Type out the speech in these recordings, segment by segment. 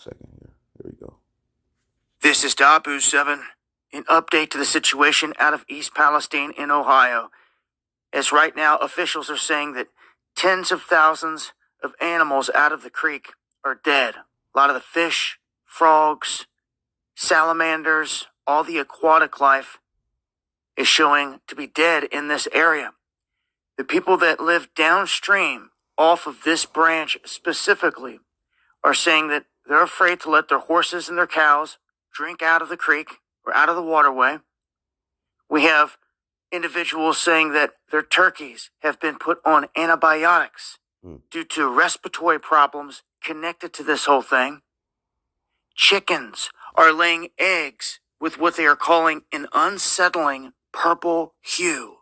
second here. There we go. This is Dabu 7, an update to the situation out of East Palestine in Ohio. As right now, officials are saying that tens of thousands of animals out of the creek are dead. A lot of the fish, frogs, salamanders, all the aquatic life is showing to be dead in this area. The people that live downstream off of this branch specifically are saying that they're afraid to let their horses and their cows drink out of the creek or out of the waterway. We have individuals saying that their turkeys have been put on antibiotics due to respiratory problems connected to this whole thing. Chickens are laying eggs with what they are calling an unsettling purple hue.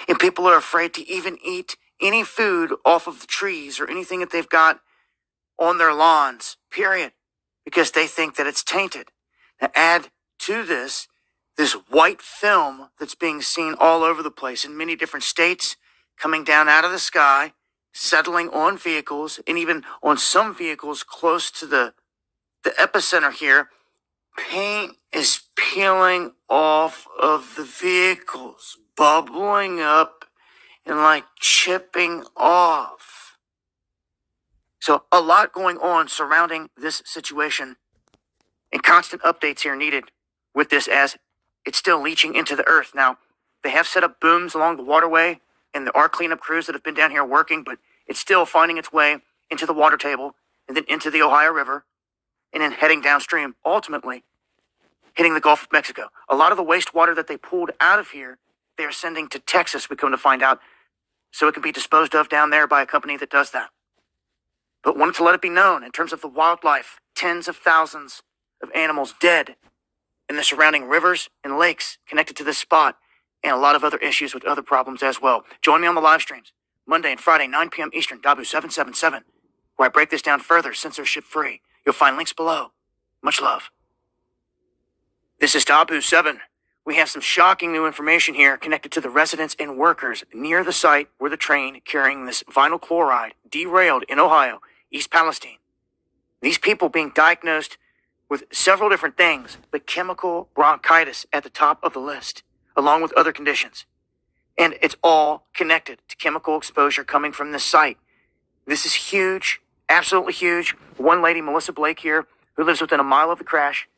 And people are afraid to even eat any food off of the trees or anything that they've got on their lawns, period, because they think that it's tainted. Now add to this white film that's being seen all over the place in many different states, coming down out of the sky, settling on vehicles, and even on some vehicles close to the epicenter here. Paint is peeling off of the vehicles, bubbling up and like chipping off. So a lot going on surrounding this situation, and constant updates here needed with this as it's still leaching into the earth. Now, they have set up booms along the waterway, and there are cleanup crews that have been down here working, but it's still finding its way into the water table and then into the Ohio River and then heading downstream, ultimately hitting the Gulf of Mexico. A lot of the wastewater that they pulled out of here, they're sending to Texas, we come to find out, so it can be disposed of down there by a company that does that. But wanted to let it be known, in terms of the wildlife, tens of thousands of animals dead in the surrounding rivers and lakes connected to this spot, and a lot of other issues with other problems as well. Join me on the live streams, Monday and Friday, 9 p.m. Eastern, Dabu 777, where I break this down further, censorship-free. You'll find links below. Much love. This is Dabu 7. We have some shocking new information here connected to the residents and workers near the site where the train carrying this vinyl chloride derailed in Ohio, East Palestine. These people being diagnosed with several different things, but chemical bronchitis at the top of the list, along with other conditions. And it's all connected to chemical exposure coming from this site. This is huge, absolutely huge. One lady, Melissa Blake here, who lives within a mile of the crash,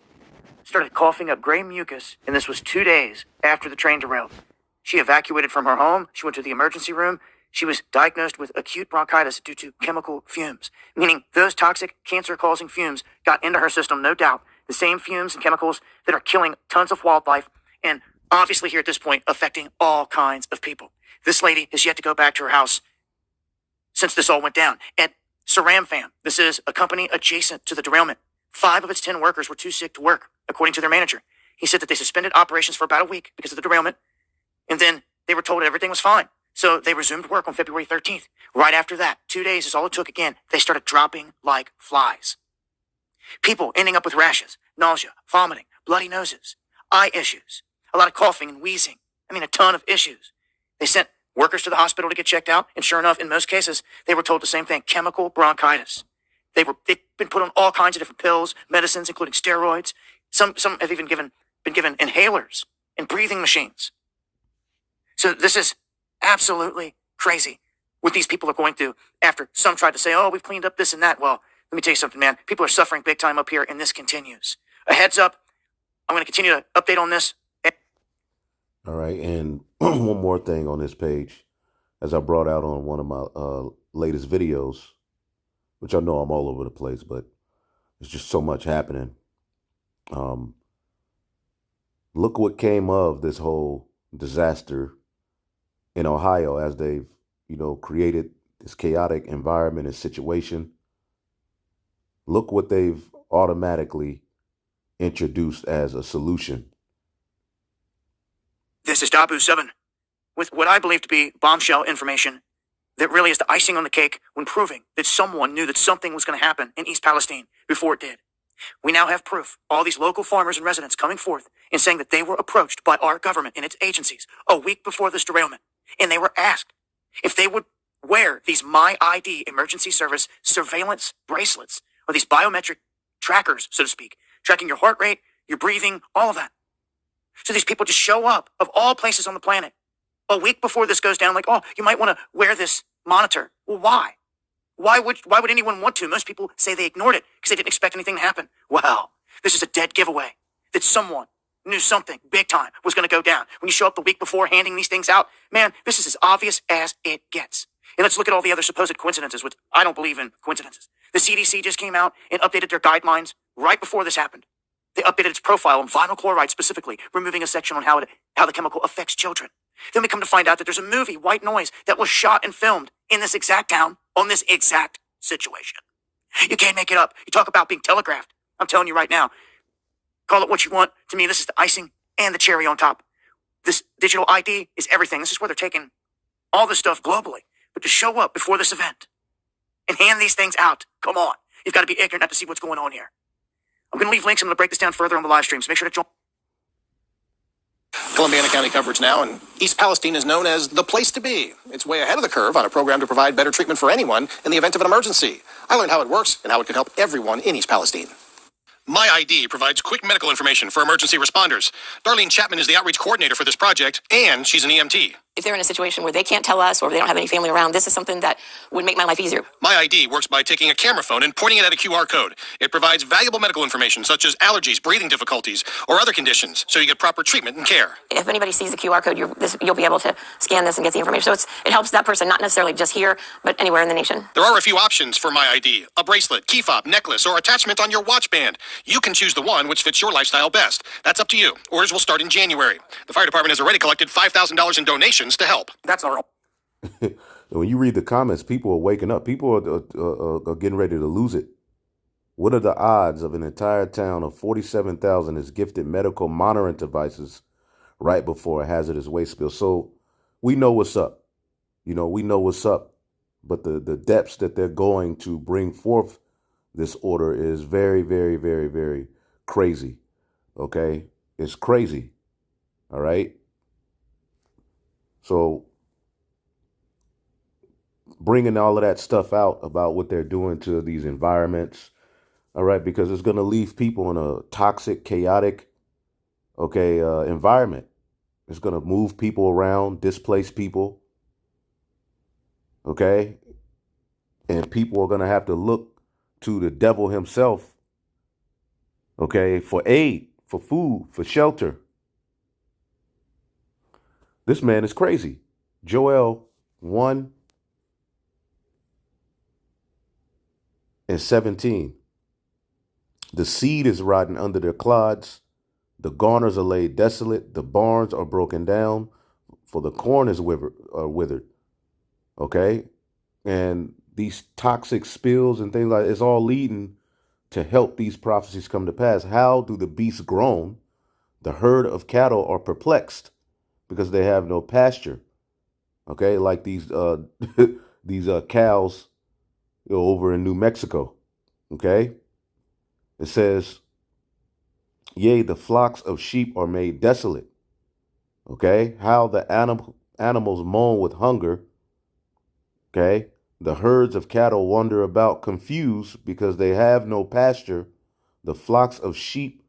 started coughing up gray mucus, and this was 2 days after the train derailed. She evacuated from her home. She went to the emergency room. She was diagnosed with acute bronchitis due to chemical fumes, meaning those toxic cancer-causing fumes got into her system, no doubt. The same fumes and chemicals that are killing tons of wildlife and obviously here at this point affecting all kinds of people. This lady has yet to go back to her house since this all went down. At Saram Fam, this is a company adjacent to the derailment. 5 of its 10 workers were too sick to work, according to their manager. He said that they suspended operations for about a week because of the derailment, and then they were told everything was fine. So they resumed work on February 13th. Right after that, 2 days is all it took again. They started dropping like flies. People ending up with rashes, nausea, vomiting, bloody noses, eye issues, a lot of coughing and wheezing. A ton of issues. They sent workers to the hospital to get checked out, and sure enough, in most cases, they were told the same thing, chemical bronchitis. They've been put on all kinds of different pills, medicines, including steroids. Some have even been given inhalers and breathing machines. So this is absolutely crazy what these people are going through after some tried to say, oh, we've cleaned up this and that. Well, let me tell you something, man. People are suffering big time up here, and this continues. A heads up, I'm going to continue to update on this. All right, and one more thing on this page, as I brought out on one of my latest videos, which I know I'm all over the place, but there's just so much happening. Look what came of this whole disaster in Ohio as they've, created this chaotic environment and situation. Look what they've automatically introduced as a solution. This is Dabu 7 with what I believe to be bombshell information that really is the icing on the cake when proving that someone knew that something was going to happen in East Palestine before it did. We now have proof. All these local farmers and residents coming forth and saying that they were approached by our government and its agencies a week before this derailment, and they were asked if they would wear these My ID emergency service surveillance bracelets are these biometric trackers, so to speak, tracking your heart rate, your breathing, all of that. So these people just show up of all places on the planet a week before this goes down, like, oh, you might want to wear this monitor. Well, why? Why would anyone want to? Most people say they ignored it because they didn't expect anything to happen. Well, this is a dead giveaway that someone knew something big time was going to go down. When you show up the week before handing these things out, man, this is as obvious as it gets. And let's look at all the other supposed coincidences, which I don't believe in coincidences. The CDC just came out and updated their guidelines right before this happened. They updated its profile on vinyl chloride specifically, removing a section on how the chemical affects children. Then we come to find out that there's a movie, White Noise, that was shot and filmed in this exact town on this exact situation. You can't make it up. You talk about being telegraphed. I'm telling you right now, call it what you want. To me, this is the icing and the cherry on top. This digital ID is everything. This is where they're taking all this stuff globally. But to show up before this event and hand these things out, come on. You've got to be ignorant not to see what's going on here. I'm going to leave links. I'm going to break this down further on the live stream, so make sure to join. Columbiana County coverage now, and East Palestine is known as the place to be. It's way ahead of the curve on a program to provide better treatment for anyone in the event of an emergency. I learned how it works and how it could help everyone in East Palestine. My ID provides quick medical information for emergency responders. Darlene Chapman is the outreach coordinator for this project, and she's an EMT. If they're in a situation where they can't tell us or they don't have any family around, this is something that would make my life easier. My ID works by taking a camera phone and pointing it at a QR code. It provides valuable medical information such as allergies, breathing difficulties, or other conditions, so you get proper treatment and care. If anybody sees the QR code, you'll be able to scan this and get the information. So it helps that person, not necessarily just here, but anywhere in the nation. There are a few options for My ID: a bracelet, key fob, necklace, or attachment on your watch band. You can choose the one which fits your lifestyle best. That's up to you. Orders will start in January. The fire department has already collected $5,000 in donations to help. That's our. When you read the comments, people are waking up. People are getting ready to lose it. What are the odds of an entire town of 47,000 is gifted medical monitoring devices right before a hazardous waste spill? So we know what's up. We know what's up. But the depths that they're going to bring forth this order is very, very, very, very crazy. Okay? It's crazy. All right? So bringing all of that stuff out about what they're doing to these environments, all right, because it's going to leave people in a toxic, chaotic, environment. It's going to move people around, displace people, okay, and people are going to have to look to the devil himself, okay, for aid, for food, for shelter. This man is crazy. Joel 1:17. The seed is rotten under their clods. The garners are laid desolate. The barns are broken down, for the corn is withered. Okay? And these toxic spills and things like it's all leading to help these prophecies come to pass. How do the beasts groan? The herd of cattle are perplexed because they have no pasture. Okay? Like these these cows over in New Mexico. Okay? It says, yea, the flocks of sheep are made desolate. Okay? How the animals moan with hunger. Okay? The herds of cattle wander about confused because they have no pasture. The flocks of sheep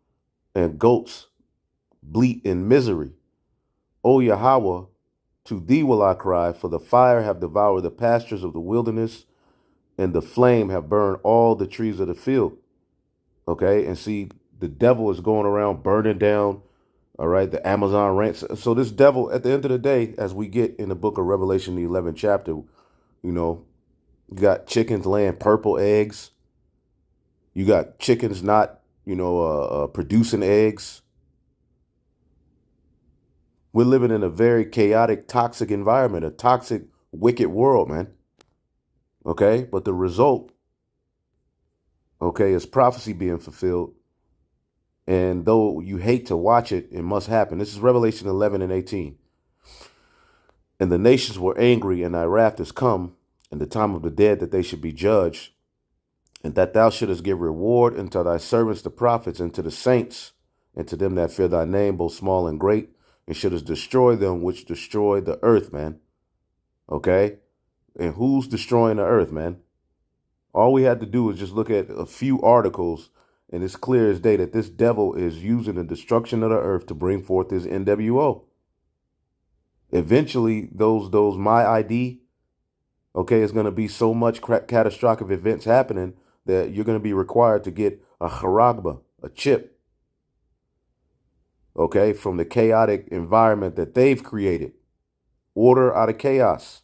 and goats bleat in misery. O Yahweh, to thee will I cry, for the fire have devoured the pastures of the wilderness, and the flame have burned all the trees of the field. Okay, and see, the devil is going around burning down, all right, the Amazon ranch. So this devil, at the end of the day, as we get in the book of Revelation, the 11th chapter, you got chickens laying purple eggs. You got chickens not, producing eggs. We're living in a very chaotic, toxic environment, a toxic, wicked world, man. Okay, but the result, okay, is prophecy being fulfilled. And though you hate to watch it, it must happen. This is Revelation 11:18. And the nations were angry, and thy wrath is come, and the time of the dead that they should be judged, and that thou shouldest give reward unto thy servants the prophets, and to the saints, and to them that fear thy name, both small and great, and shouldest destroy them which destroy the earth, man. Okay? And who's destroying the earth, man? All we had to do is just look at a few articles, and it's clear as day that this devil is using the destruction of the earth to bring forth his NWO. Eventually, those my ID, okay, is going to be so much catastrophic events happening that you're going to be required to get a charagba, a chip, okay, from the chaotic environment that they've created. Order out of chaos,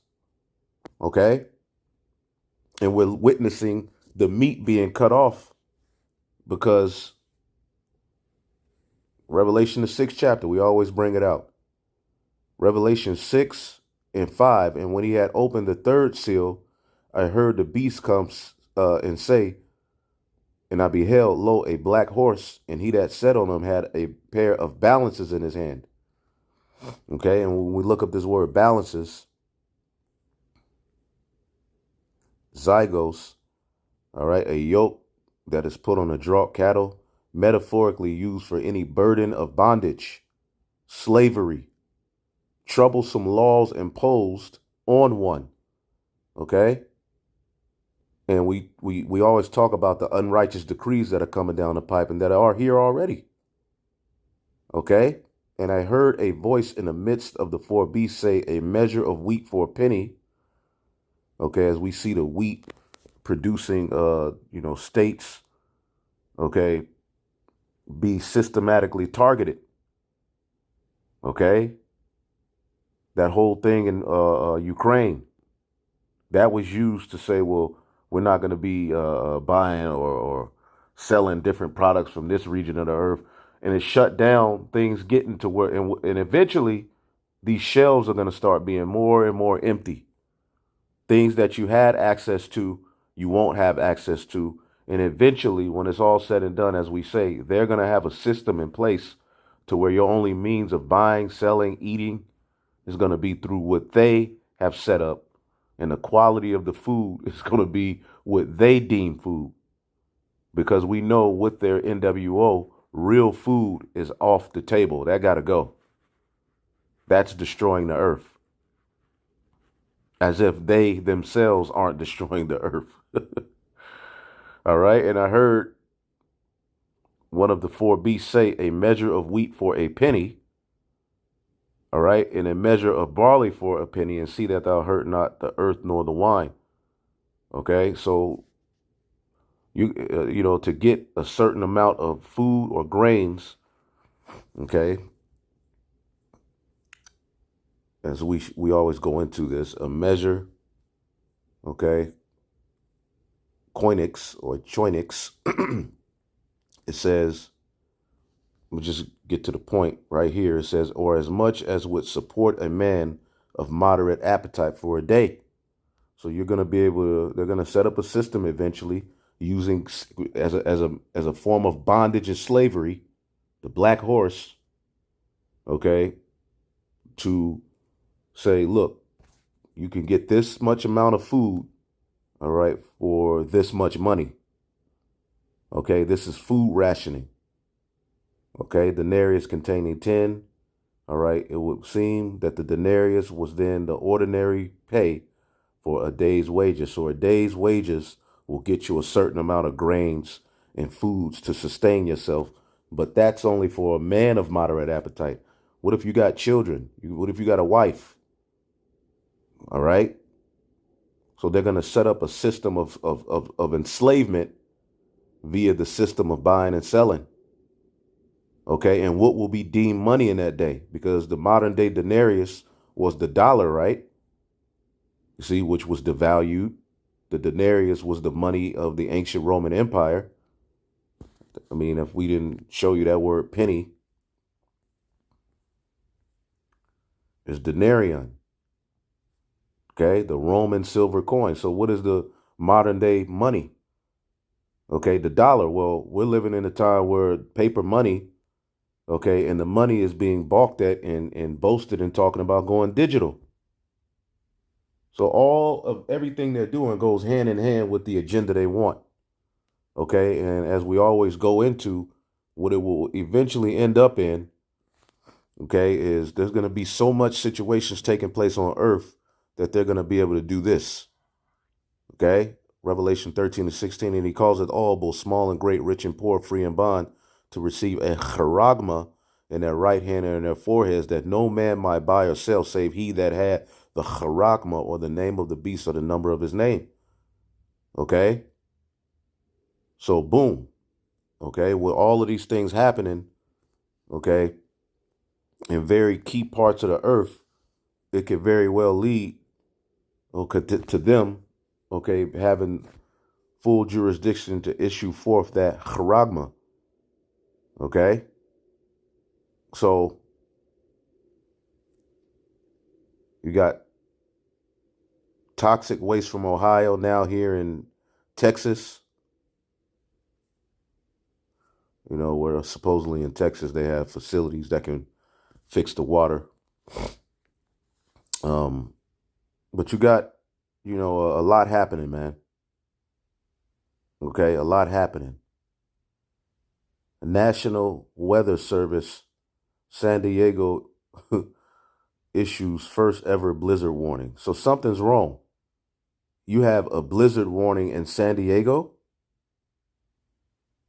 okay? And we're witnessing the meat being cut off because Revelation, the 6th chapter, we always bring it out. Revelation 6 and 5. And when he had opened the third seal, I heard the beast come and say, and I beheld, lo, a black horse, and he that sat on him had a pair of balances in his hand. Okay, and when we look up this word balances, zygos, all right, a yoke that is put on a draught cattle, metaphorically used for any burden of bondage, slavery, troublesome laws imposed on one. Okay? And we always talk about the unrighteous decrees that are coming down the pipe and that are here already. Okay? And I heard a voice in the midst of the four beasts say, a measure of wheat for a penny. Okay, as we see the wheat producing states, okay, be systematically targeted. Okay? That whole thing in Ukraine, that was used to say, well, we're not going to be buying or selling different products from this region of the earth. And it shut down things getting to where, and eventually these shelves are going to start being more and more empty. Things that you had access to, you won't have access to. And eventually, when it's all said and done, as we say, they're going to have a system in place to where your only means of buying, selling, eating is going to be through what they have set up. And the quality of the food is going to be what they deem food. Because we know with their NWO, real food is off the table. That got to go. That's destroying the earth. As if they themselves aren't destroying the earth. All right. And I heard one of the four beasts say, a measure of wheat for a penny. All right. And a measure of barley for a penny, and see that thou hurt not the earth nor the wine. Okay. So to get a certain amount of food or grains, okay, as we always go into this, a measure, okay, koinix or choinix, it says, we'll just get to the point right here. It says, or as much as would support a man of moderate appetite for a day. So you're going to be able to, they're going to set up a system eventually using as a form of bondage and slavery, the black horse, okay, to say, look, you can get this much amount of food, all right, for this much money. Okay, this is food rationing. Okay, denarius containing 10. All right, it would seem that the denarius was then the ordinary pay for a day's wages. So a day's wages will get you a certain amount of grains and foods to sustain yourself. But that's only for a man of moderate appetite. What if you got children? What if you got a wife? All right. So they're going to set up a system of enslavement via the system of buying and selling. Okay. And what will be deemed money in that day? Because the modern day denarius was the dollar, right? You see, which was devalued. The denarius was the money of the ancient Roman Empire. I mean, if we didn't show you that word penny, it's denarion. Okay, the Roman silver coin. So what is the modern day money? Okay, the dollar. Well, we're living in a time where paper money, okay, and the money is being balked at and boasted and talking about going digital. So all of everything they're doing goes hand in hand with the agenda they want. Okay, and as we always go into, what it will eventually end up in, okay, is there's going to be so much situations taking place on earth that they're going to be able to do this. Okay, Revelation 13-16, and he causeth all, both small and great, rich and poor, free and bond, to receive a charagma in their right hand and in their foreheads, that no man might buy or sell, save he that had the charagma, or the name of the beast, or the number of his name. Okay? So, boom. Okay? With all of these things happening, okay, in very key parts of the earth, it could very well lead, okay, to them, okay, having full jurisdiction to issue forth that charagma. Okay? So, you got toxic waste from Ohio now here in Texas. You know, where supposedly in Texas they have facilities that can fix the water. But you got, you know, a lot happening, man. Okay, a lot happening. The National Weather Service, San Diego issues first ever blizzard warning. So something's wrong. You have a blizzard warning in San Diego?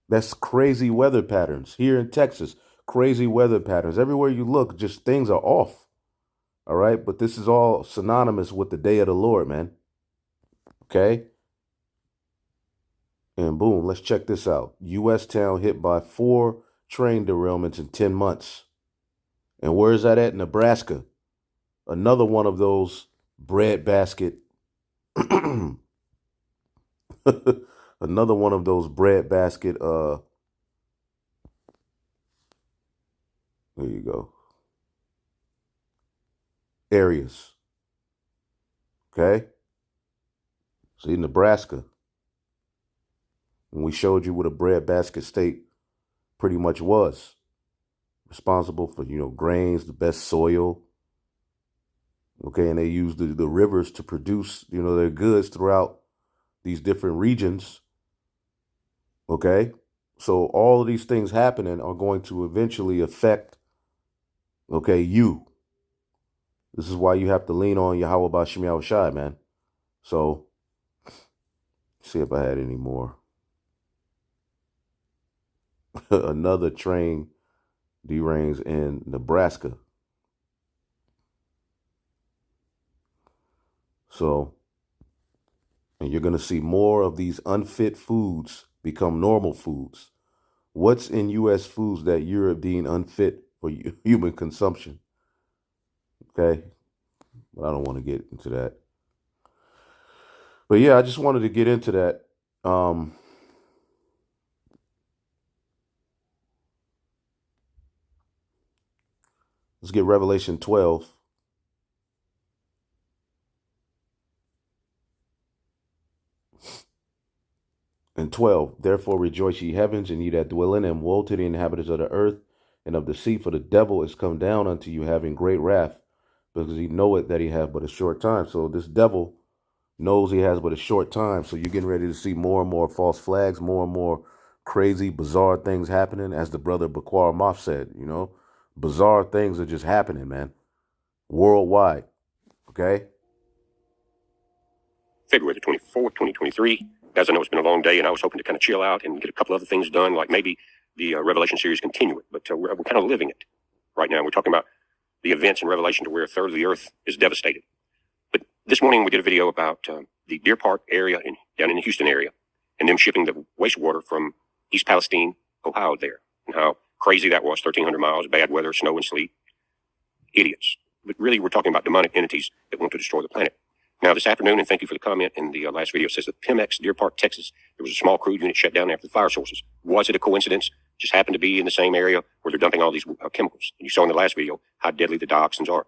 That's crazy weather patterns. Here in Texas, crazy weather patterns. Everywhere you look, just things are off. All right? But this is all synonymous with the day of the Lord, man. Okay? And boom, let's check this out. U.S. town hit by 4 train derailments in 10 months. And where is that at? Nebraska. Another one of those breadbasket. Another one of those breadbasket. There you go. Areas. Okay? See, Nebraska. And we showed you what a breadbasket state pretty much was. Responsible for, you know, grains, the best soil. Okay, and they use the rivers to produce, you know, their goods throughout these different regions. Okay? So all of these things happening are going to eventually affect, okay, you. This is why you have to lean on Yahweh Bashim Yahushai, man. So, see if I had any more. Another train derails in Nebraska. So, and you're going to see more of these unfit foods become normal foods. What's in U.S. foods that you're deemed unfit for human consumption? Okay, but I don't want to get into that. But yeah, I just wanted to get into that. Let's get Revelation 12. And 12, therefore rejoice ye heavens, and ye that dwell in them. Woe to the inhabitants of the earth and of the sea, for the devil is come down unto you, having great wrath, because he knoweth that he hath but a short time. So this devil knows he has but a short time. So you're getting ready to see more and more false flags, more and more crazy, bizarre things happening, as the brother Bakwar Moff said, you know. Bizarre things are just happening, man. Worldwide. Okay? February the 24th, 2023. Guys, I know it's been a long day, and I was hoping to kind of chill out and get a couple other things done, like maybe the Revelation series continue it, but we're kind of living it right now. We're talking about the events in Revelation to where a third of the earth is devastated. But this morning we did a video about the Deer Park area down in the Houston area, and them shipping the wastewater from East Palestine, Ohio there, and how crazy that was, 1,300 miles, bad weather, snow and sleet. Idiots. But really, we're talking about demonic entities that want to destroy the planet. Now, this afternoon, and thank you for the comment in the last video, says that Pemex, Deer Park, Texas, there was a small crude unit shut down after the fire sources. Was it a coincidence? Just happened to be in the same area where they're dumping all these chemicals. And you saw in the last video how deadly the dioxins are. It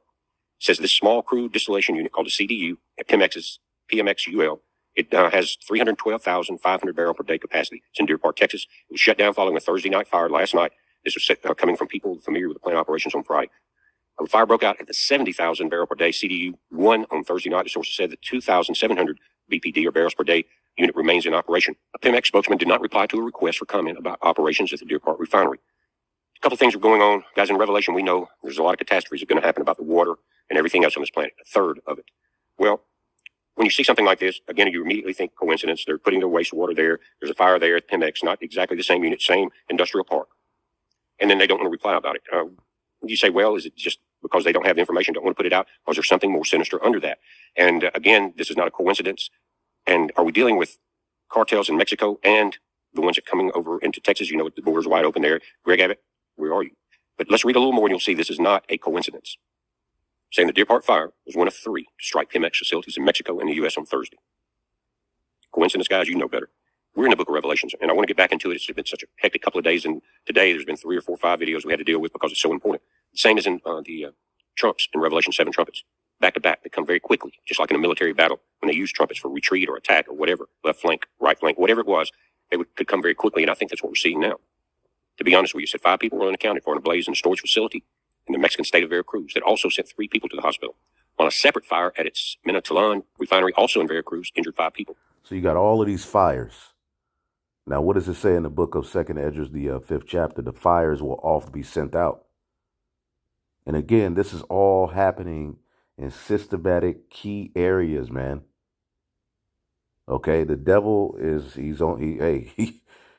says this small crude distillation unit called a CDU at PMXUL, it has 312,500 barrel per day capacity. It's in Deer Park, Texas. It was shut down following a Thursday night fire last night. This was coming from people familiar with the plant operations on Friday. A fire broke out at the 70,000 barrel per day CDU-1 on Thursday night. The sources said that 2,700 BPD or barrels per day unit remains in operation. A Pemex spokesman did not reply to a request for comment about operations at the Deer Park refinery. A couple things are going on. Guys, in Revelation, we know there's a lot of catastrophes that are going to happen about the water and everything else on this planet, a third of it. Well, when you see something like this, again, you immediately think coincidence. They're putting their wastewater there. There's a fire there at Pemex, not exactly the same unit, same industrial park. And then they don't want to reply about it. You say, well, is it just because they don't have the information, don't want to put it out? Or is there something more sinister under that? And again, this is not a coincidence. And are we dealing with cartels in Mexico and the ones that are coming over into Texas? You know, the border's wide open there. Greg Abbott, where are you? But let's read a little more and you'll see this is not a coincidence. Saying the Deer Park fire was one of 3 to strike Pemex facilities in Mexico and the U.S. on Thursday. Coincidence, guys? You know better. We're in the book of Revelations, and I want to get back into it. It's been such a hectic couple of days, and today there's been 3 or 4 or 5 videos we had to deal with because it's so important. The same as in the trumps in Revelation 7 trumpets. Back to back, they come very quickly, just like in a military battle when they use trumpets for retreat or attack or whatever, left flank, right flank, whatever it was, could come very quickly, and I think that's what we're seeing now. To be honest with you, said 5 people were unaccounted for in a blaze in a storage facility in the Mexican state of Veracruz that also sent 3 people to the hospital. On a separate fire at its Minatitlán refinery, also in Veracruz, injured 5 people. So you got all of these fires. Now, what does it say in the book of 2nd Esdras, the 5th chapter? The fires will oft be sent out. And again, this is all happening in systematic key areas, man. Okay, the devil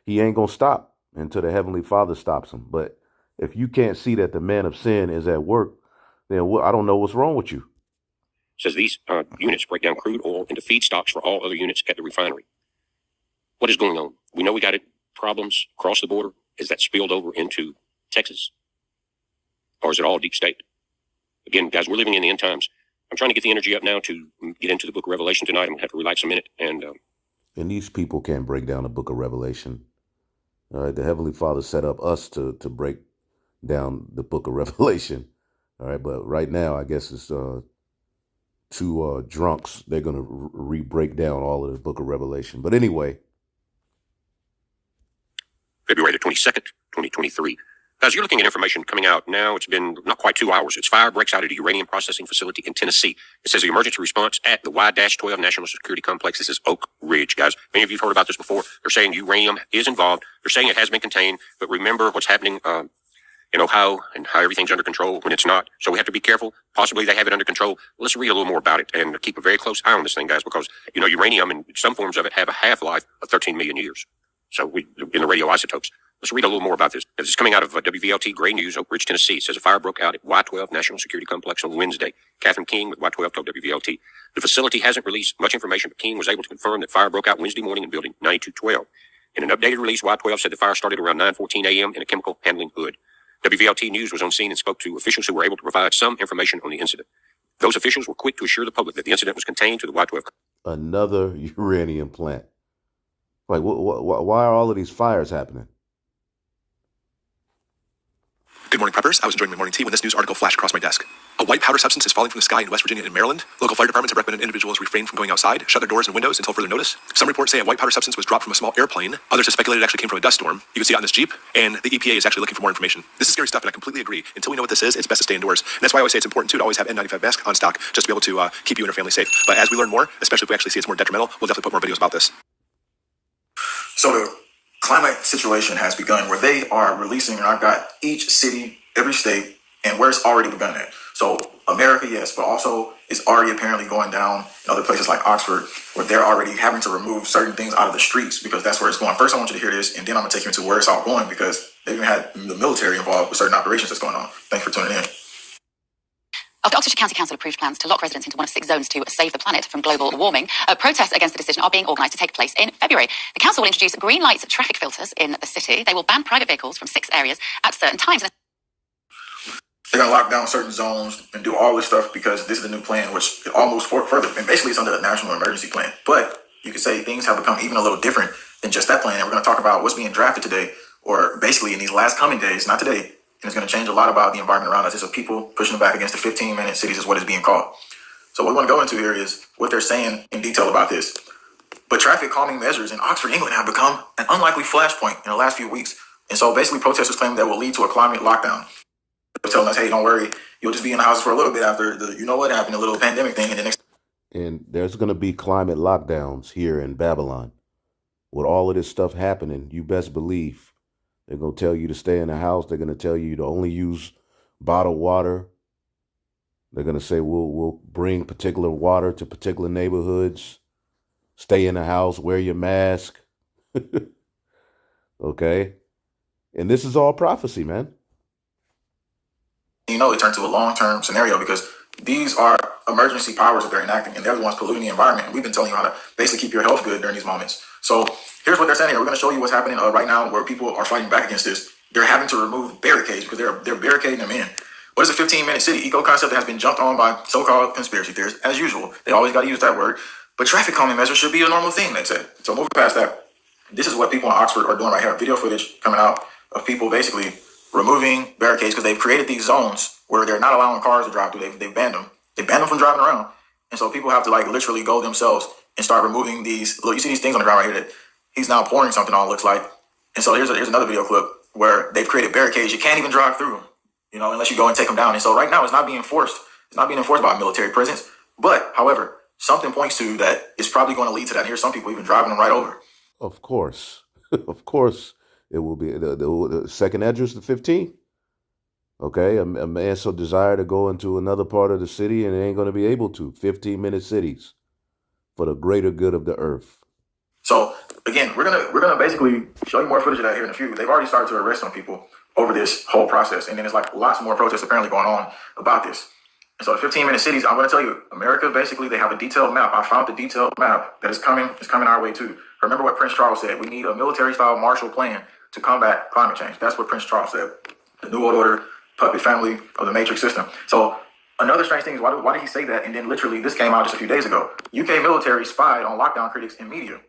he ain't gonna stop until the Heavenly Father stops him. But if you can't see that the man of sin is at work, then I don't know what's wrong with you. Says these units break down crude oil into feedstocks for all other units at the refinery. What is going on? We know we got problems across the border. Is that spilled over into Texas? Or is it all deep state? Again, guys, we're living in the end times. I'm trying to get the energy up now to get into the book of Revelation tonight. I'm going to have to relax a minute. And these people can't break down the book of Revelation. All right, the Heavenly Father set up us to break down the book of Revelation. All right, but right now, I guess it's 2 drunks. They're going to re-break down all of the book of Revelation. But anyway. February the 22nd, 2023. Guys, you're looking at information coming out now. It's been not quite 2 hours. It's fire breaks out at a uranium processing facility in Tennessee. It says the emergency response at the Y-12 National Security Complex. This is Oak Ridge, guys. Many of you have heard about this before. They're saying uranium is involved. They're saying it has been contained. But remember what's happening in Ohio and how everything's under control when it's not. So we have to be careful. Possibly they have it under control. Let's read a little more about it and keep a very close eye on this thing, guys, because, you know, uranium and some forms of it have a half-life of 13 million years. So in the radioisotopes. Let's read a little more about this. This is coming out of WVLT Gray News, Oak Ridge, Tennessee. It says a fire broke out at Y-12 National Security Complex on Wednesday. Catherine King with Y-12 told WVLT. The facility hasn't released much information, but King was able to confirm that fire broke out Wednesday morning in building 9212. In an updated release, Y-12 said the fire started around 9:14 a.m. in a chemical handling hood. WVLT News was on scene and spoke to officials who were able to provide some information on the incident. Those officials were quick to assure the public that the incident was contained to the Y-12. Another uranium plant. Like, why are all of these fires happening? Good morning, preppers. I was enjoying my morning tea when this news article flashed across my desk. A white powder substance is falling from the sky in West Virginia and Maryland. Local fire departments have recommended individuals refrain from going outside, shut their doors and windows until further notice. Some reports say a white powder substance was dropped from a small airplane. Others have speculated it actually came from a dust storm. You can see it on this Jeep, and the EPA is actually looking for more information. This is scary stuff, and I completely agree. Until we know what this is, it's best to stay indoors. And that's why I always say it's important, too, to always have N95 masks on stock, just to be able to keep you and your family safe. But as we learn more, especially if we actually see it's more detrimental, we'll definitely put more videos about this. So the climate situation has begun where they are releasing, and I've got each city, every state, and where it's already begun at. So America, yes, but also it's already apparently going down in other places like Oxford, where they're already having to remove certain things out of the streets because that's where it's going. First, I want you to hear this, and then I'm going to take you into where it's all going because they even had the military involved with certain operations that's going on. Thanks for tuning in. After Oxfordshire County Council approved plans to lock residents into one of 6 zones to save the planet from global warming, protests against the decision are being organised to take place in February. The council will introduce green lights traffic filters in the city. They will ban private vehicles from 6 areas at certain times. They're going to lock down certain zones and do all this stuff because this is the new plan, which almost further, and basically it's under the national emergency plan. But you could say things have become even a little different than just that plan. And we're going to talk about what's being drafted today, or basically in these last coming days, not today. And it's going to change a lot about the environment around us. It's of people pushing back against the 15-minute cities is what is being called. So what we want to go into here is what they're saying in detail about this. But traffic calming measures in Oxford, England have become an unlikely flashpoint in the last few weeks. And so basically protesters claim that will lead to a climate lockdown. They're telling us, hey, don't worry, you'll just be in the houses for a little bit after the, you know what happened, a little pandemic thing. And the next. And there's going to be climate lockdowns here in Babylon. With all of this stuff happening, you best believe they're going to tell you to stay in the house. They're going to tell you to only use bottled water. They're going to say we'll bring particular water to particular neighborhoods. Stay in the house, wear your mask. Okay? And this is all prophecy, man. You know, it turned to a long-term scenario because these are emergency powers that they're enacting, and they're the ones polluting the environment. And we've been telling you how to basically keep your health good during these moments. So here's what they're saying here. We're going to show you what's happening right now where people are fighting back against this. They're having to remove barricades because they're barricading them in. What is a 15-minute city? Eco-concept that has been jumped on by so-called conspiracy theorists, as usual. They always got to use that word. But traffic calming measures should be a normal thing, they said. So moving past that, this is what people in Oxford are doing right here. Video footage coming out of people basically removing barricades because they've created these zones where they're not allowing cars to drive through. They've banned them. They banned them from driving around. And so people have to like literally go themselves and start removing these. Look, you see these things on the ground right here that he's now pouring something on, it looks like. And so here's another video clip where they've created barricades. You can't even drive through, you know, unless you go and take them down. And so right now it's not being enforced. It's not being enforced by a military presence. But, however, something points to that it's probably going to lead to that. And here's some people even driving them right over. Of course. Of course it will be. The second address, the 15th. Okay, a man so desire to go into another part of the city and they ain't going to be able to. 15-minute cities for the greater good of the earth. So again, we're gonna basically show you more footage of that here in a few. They've already started to arrest some people over this whole process, and then there's like lots more protests apparently going on about this. And so the 15-minute cities, I'm going to tell you, America basically they have a detailed map. I found the detailed map that is coming our way too. Remember what Prince Charles said? We need a military-style Marshall Plan to combat climate change. That's what Prince Charles said. The New World Order, puppet family of the Matrix system. So another strange thing is why did he say that? And then literally this came out just a few days ago. UK military spied on lockdown critics in media.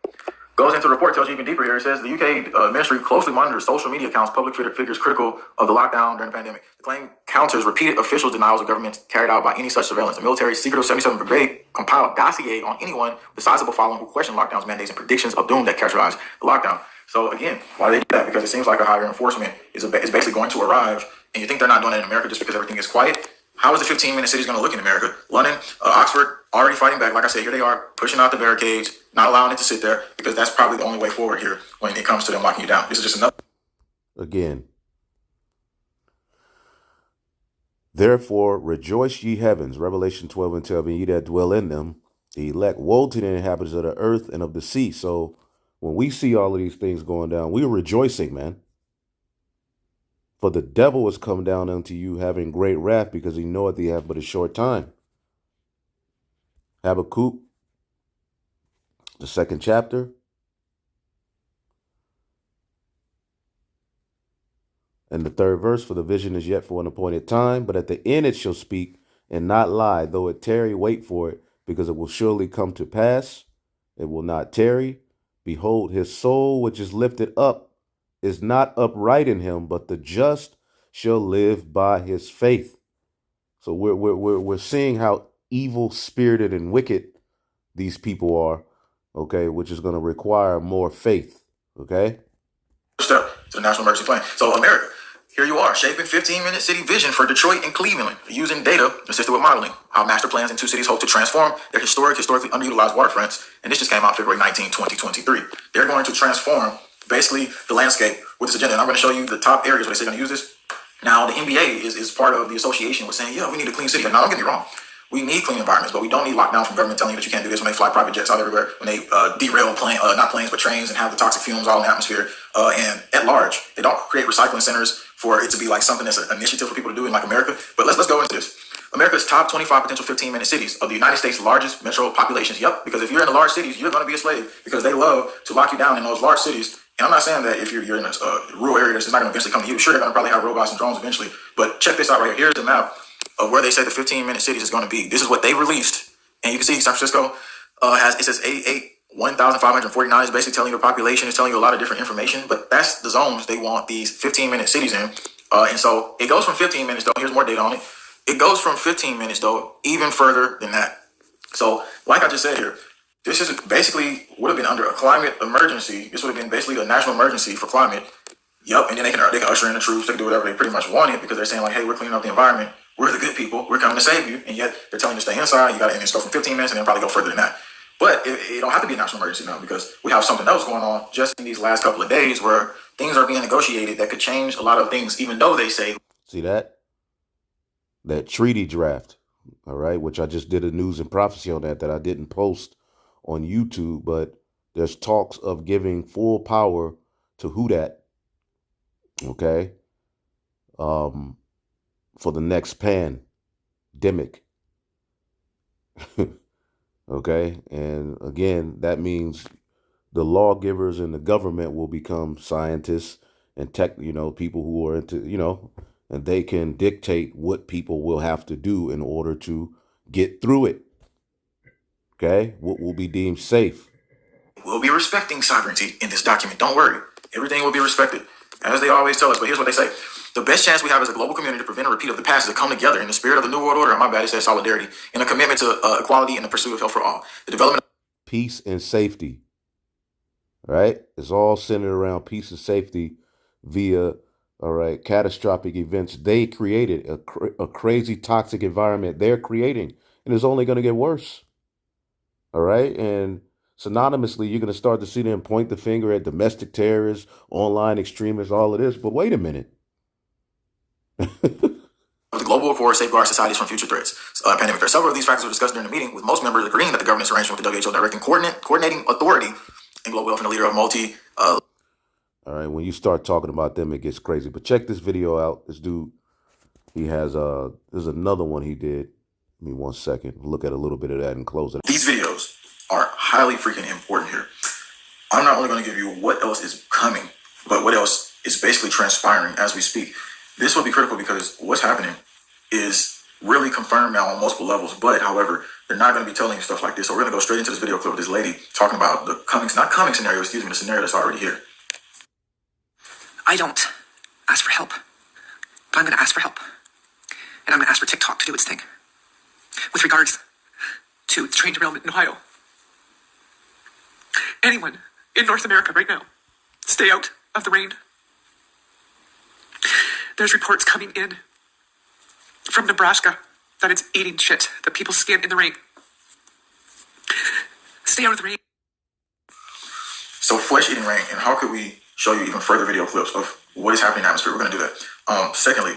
Goes into the report, tells you even deeper here. It says the UK ministry closely monitors social media accounts, public figures critical of the lockdown during the pandemic. The claim counters repeated official denials of government carried out by any such surveillance. The military's secret of 77 Brigade compiled a dossier on anyone with sizable following who questioned lockdown's mandates and predictions of doom that characterized the lockdown. So again, why do they do that? Because it seems like a higher enforcement is basically going to arrive, and you think they're not doing it in America just because everything is quiet. How is the 15-minute cities going to look in America? London, Oxford, already fighting back. Like I said, here they are pushing out the barricades, not allowing it to sit there, because that's probably the only way forward here when it comes to them locking you down. This is just another. Again. Therefore, rejoice ye heavens, Revelation 12 and 12, and ye that dwell in them, the elect. Woe to the inhabitants of the earth and of the sea. So when we see all of these things going down, we're rejoicing, man. For the devil is come down unto you having great wrath, because he knoweth he hath but a short time. Habakkuk, the 2nd chapter. And the 3rd verse, for the vision is yet for an appointed time, but at the end it shall speak and not lie. Though it tarry, wait for it, because it will surely come to pass. It will not tarry. Behold, his soul which is lifted up is not upright in him, but the just shall live by his faith. So we're seeing how evil spirited and wicked these people are, okay, which is going to require more faith, okay? Step to the National Emergency Plan. So America, here you are, shaping 15-minute city vision for Detroit and Cleveland, using data assisted with modeling how master plans in two cities hope to transform their historically underutilized waterfronts. And this just came out February 19, 2023. They're going to transform basically the landscape with this agenda. And I'm going to show you the top areas where they say they're going to use this. Now, the NBA is part of the association with saying, yeah, we need a clean city. Now, don't get me wrong. We need clean environments, but we don't need lockdown from government telling you that you can't do this when they fly private jets out everywhere, when they derail not planes, but trains and have the toxic fumes all in the atmosphere. And at large, they don't create recycling centers for it to be like something that's an initiative for people to do in like America. But let's go into this. America's top 25 potential 15-minute cities of the United States' largest metro populations. Yep, because if you're in the large cities, you're going to be a slave because they love to lock you down in those large cities. And I'm not saying that if you're in a rural area, it's not going to eventually come to you. Sure, they're going to probably have robots and drones eventually. But check this out right here. Here's the map of where they say the 15-minute cities is going to be. This is what they released. And you can see San Francisco it says 1,549 is basically telling you the population, is telling you a lot of different information. But that's the zones they want these 15-minute cities in. And so it goes from 15 minutes, though. Here's more data on it. It goes from 15 minutes, though, even further than that. So like I just said here, this is basically would have been under a climate emergency. This would have been basically a national emergency for climate. Yep, and then they can usher in the troops. They can do whatever they pretty much wanted because they're saying like, hey, we're cleaning up the environment. We're the good people. We're coming to save you. And yet they're telling you to stay inside. You got to go from 15 minutes and then probably go further than that. But it don't have to be a national emergency now because we have something else going on just in these last couple of days where things are being negotiated that could change a lot of things, even though they say. See that? That treaty draft. all right, which I just did a news and prophecy on that I didn't post on YouTube, but there's talks of giving full power to who that, okay, for the next pandemic. Okay, and again, that means the lawgivers and the government will become scientists and people who are into, and they can dictate what people will have to do in order to get through it. Okay, what will be deemed safe. We'll be respecting sovereignty in this document. Don't worry. Everything will be respected, as they always tell us. But here's what they say. The best chance we have as a global community to prevent a repeat of the past is to come together in the spirit of the New World Order, and my bad, it says solidarity, and a commitment to equality and the pursuit of health for all. The development of peace and safety, right? It's all centered around peace and safety via, all right, catastrophic events. They created a crazy toxic environment they're creating, and it's only going to get worse. All right, and synonymously, you're going to start to see them point the finger at domestic terrorists, online extremists, all of this. But wait a minute. the global accord safeguards societies from future threats. Pandemic threats. Several of these factors were discussed during the meeting, with most members agreeing that the government's arrangement with the WHO directing coordinating authority in global health and the leader of all right, when you start talking about them, it gets crazy. But check this video out. This dude, he has there's another one he did. Give me 1 second. Look at a little bit of that and close it. These videos are highly freaking important here. I'm not only going to give you what else is coming, but what else is basically transpiring as we speak. This will be critical because what's happening is really confirmed now on multiple levels. But, however, they're not going to be telling you stuff like this. So we're going to go straight into this video clip of this lady talking about the not coming scenario, the scenario that's already here. I don't ask for help, but I'm going to ask for help. And I'm going to ask for TikTok to do its thing. With regards to the train derailment in Ohio. Anyone in North America right now, stay out of the rain. There's reports coming in from Nebraska that it's eating shit, that people skin in the rain. Stay out of the rain. So flesh-eating rain, and how could we show you even further video clips of what is happening in the atmosphere? We're going to do that. Secondly,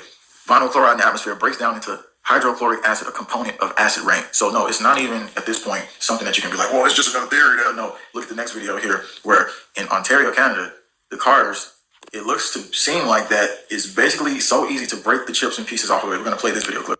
vinyl chloride in the atmosphere breaks down into hydrochloric acid, a component of acid rain. So no, it's not even at this point something that you can be like, well, it's just another theory. No, look at the next video here, where in Ontario, Canada, the cars, it looks to seem like that is basically so easy to break the chips and pieces off of it. We're going to play this video clip.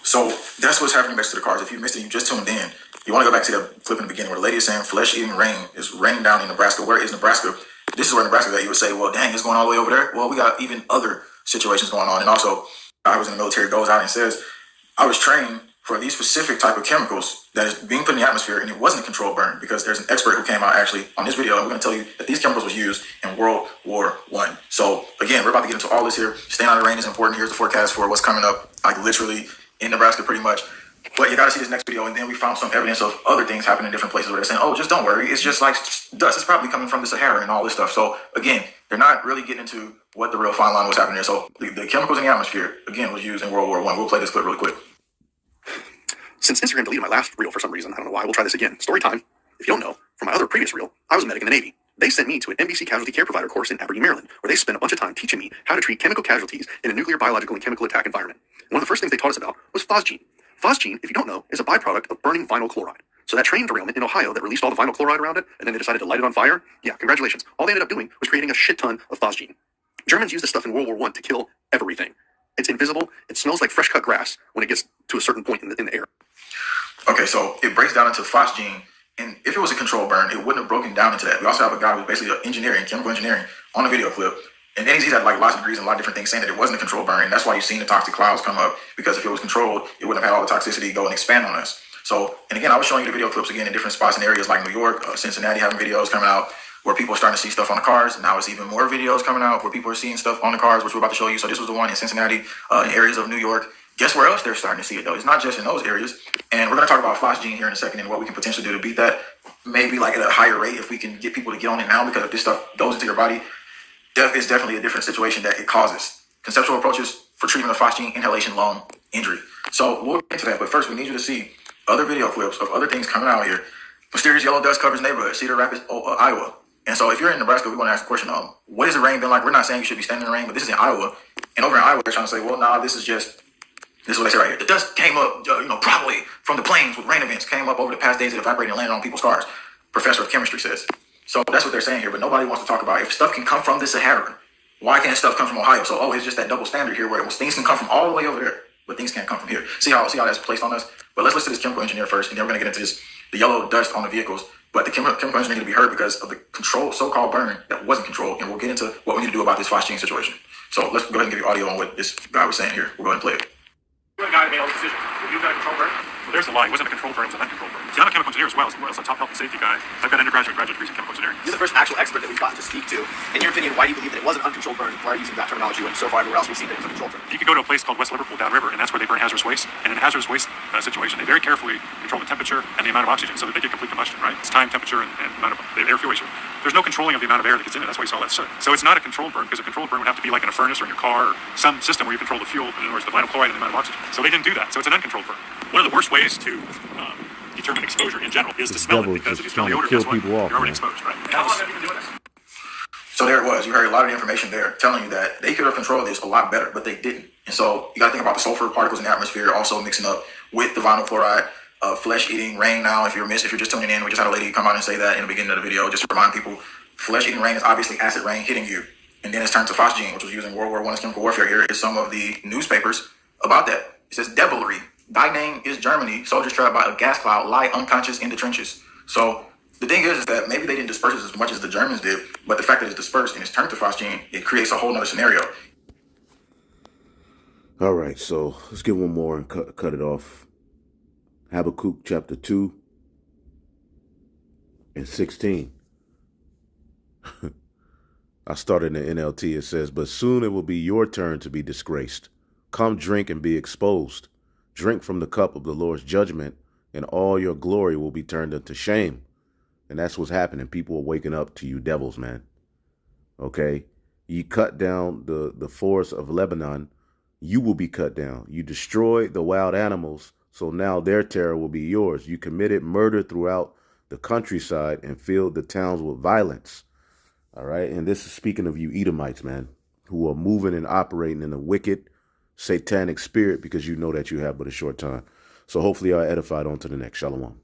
So that's what's happening next to the cars. If you missed it, you just tuned in. You want to go back to that clip in the beginning where the lady is saying flesh-eating rain is raining down in Nebraska. Where is Nebraska? This is where Nebraska that you would say, well, dang, it's going all the way over there. Well, we got even other situations going on. And also, I was in the military, goes out and says, I was trained for these specific type of chemicals that is being put in the atmosphere, and it wasn't a controlled burn, because there's an expert who came out actually on this video, and we're going to tell you that these chemicals was used in World War I. So again, we're about to get into all this here. Staying out of the rain is important. Here's the forecast for what's coming up, like literally in Nebraska pretty much. But you got to see this next video, and then we found some evidence of other things happening in different places where they're saying, oh, just don't worry, it's just like dust. It's probably coming from the Sahara and all this stuff. So again, they're not really getting into what the real fine line was happening there. So the chemicals in the atmosphere, again, was used in World War I. We'll play this clip really quick. Since Instagram deleted my last reel for some reason, I don't know why, we'll try this again. Story time. If you don't know, from my other previous reel, I was a medic in the Navy. They sent me to an NBC casualty care provider course in Aberdeen, Maryland, where they spent a bunch of time teaching me how to treat chemical casualties in a nuclear, biological, and chemical attack environment. And one of the first things they taught us about was phosgene. Phosgene, if you don't know, is a byproduct of burning vinyl chloride. So that train derailment in Ohio that released all the vinyl chloride around it, and then they decided to light it on fire, yeah, congratulations. All they ended up doing was creating a shit ton of phosgene. Germans used this stuff in World War I to kill everything. It's invisible. It smells like fresh cut grass when it gets to a certain point in the air. Okay, so it breaks down into phosgene, and if it was a controlled burn, it wouldn't have broken down into that. We also have a guy who's basically chemical engineering, on the video clip, and then he's had like lots of degrees and a lot of different things saying that it wasn't a controlled burn, and that's why you've seen the toxic clouds come up, because if it was controlled, it wouldn't have had all the toxicity go and expand on us. So, and again, I was showing you the video clips again in different spots and areas like New York, Cincinnati, having videos coming out where people are starting to see stuff on the cars. Now it's even more videos coming out where people are seeing stuff on the cars, which we're about to show you. So this was the one in Cincinnati, in areas of New York. Guess where else they're starting to see it, though? It's not just in those areas. And we're going to talk about phosgene here in a second and what we can potentially do to beat that. maybe like at a higher rate if we can get people to get on it now, because if this stuff goes into your body, death is definitely a different situation that it causes. Conceptual approaches for treatment of phosgene inhalation lung injury. So we'll get into that, but first we need you to see other video clips of other things coming out here. Mysterious yellow dust covers neighborhood, Cedar Rapids, Iowa. And so if you're in Nebraska, we want to ask the question, what has the rain been like? We're not saying you should be standing in the rain, but this is in Iowa. And over in Iowa, they're trying to say, well, nah, this is what they say right here. The dust came up, probably from the plains with rain events, came up over the past days, it evaporated and landed on people's cars. Professor of chemistry says. So that's what they're saying here, but nobody wants to talk about if stuff can come from the Sahara, why can't stuff come from Ohio? So, it's just that double standard here where things can come from all the way over there, but things can't come from here. See how that's placed on us? But let's listen to this chemical engineer first, and then we're going to get into the yellow dust on the vehicles. But the chemical engineer need to be heard because of the controlled, so-called burn that wasn't controlled, and we'll get into what we need to do about this phosgene situation. So let's go ahead and give you audio on what this guy was saying here. We'll go ahead and play it. You're the guy that made all the decisions. You got a control burn? Well, there's the lie. It wasn't a control burn. It was an uncontrolled burn. See, I'm a chemical engineer as well. I'm a top health and safety guy. I've got undergraduate and graduate degrees in chemical engineering. You're the first actual expert that we've gotten to speak to. In your opinion, why do you believe that it was an uncontrolled burn? Why are you using that terminology when so far everywhere else we've seen that it was a controlled burn? You can go to a place called West Liverpool downriver, and that's where they burn hazardous waste. And in a hazardous waste situation, they very carefully control the temperature and the amount of oxygen so that they get complete combustion, right? It's time, temperature, and amount of the air fuel ratio. There's no controlling of the amount of air that gets in it. That's why you saw that soot. So it's not a controlled burn, because a controlled burn would have to be like in a furnace or in your car or some system where you control the fuel, in other words, the vinyl chloride and the amount of oxygen. So they didn't do that. So it's an uncontrolled burn. One of the worst ways to determine exposure in general is to smell it, because if you smell the odor, guess what? You're already exposed, right? How long have you been doing this? So there it was. You heard a lot of the information there telling you that they could have controlled this a lot better, but they didn't. And so you got to think about the sulfur particles in the atmosphere also mixing up with the vinyl chloride, flesh-eating rain. Now, if you're just tuning in, we just had a lady come out and say that in the beginning of the video, just to remind people, flesh-eating rain is obviously acid rain hitting you. And then it's turned to phosgene, which was used in World War I as chemical warfare. Here is some of the newspapers about that. It says, devilry. Thy name is Germany. Soldiers trapped by a gas cloud lie unconscious in the trenches. So the thing is that maybe they didn't disperse it as much as the Germans did, but the fact that it's dispersed and it's turned to phosgene, it creates a whole other scenario. All right, so let's get one more and cut it off. Habakkuk chapter 2 and 16. I started in the NLT. It says, but soon it will be your turn to be disgraced. Come drink and be exposed. Drink from the cup of the Lord's judgment, and all your glory will be turned into shame. And that's what's happening. People are waking up to you devils, man. Okay? You cut down the forest of Lebanon, you will be cut down. You destroyed the wild animals, so now their terror will be yours. You committed murder throughout the countryside and filled the towns with violence. All right? And this is speaking of you Edomites, man, who are moving and operating in a wicked, satanic spirit because you know that you have but a short time. So hopefully y'all edified on to the next. Shalom.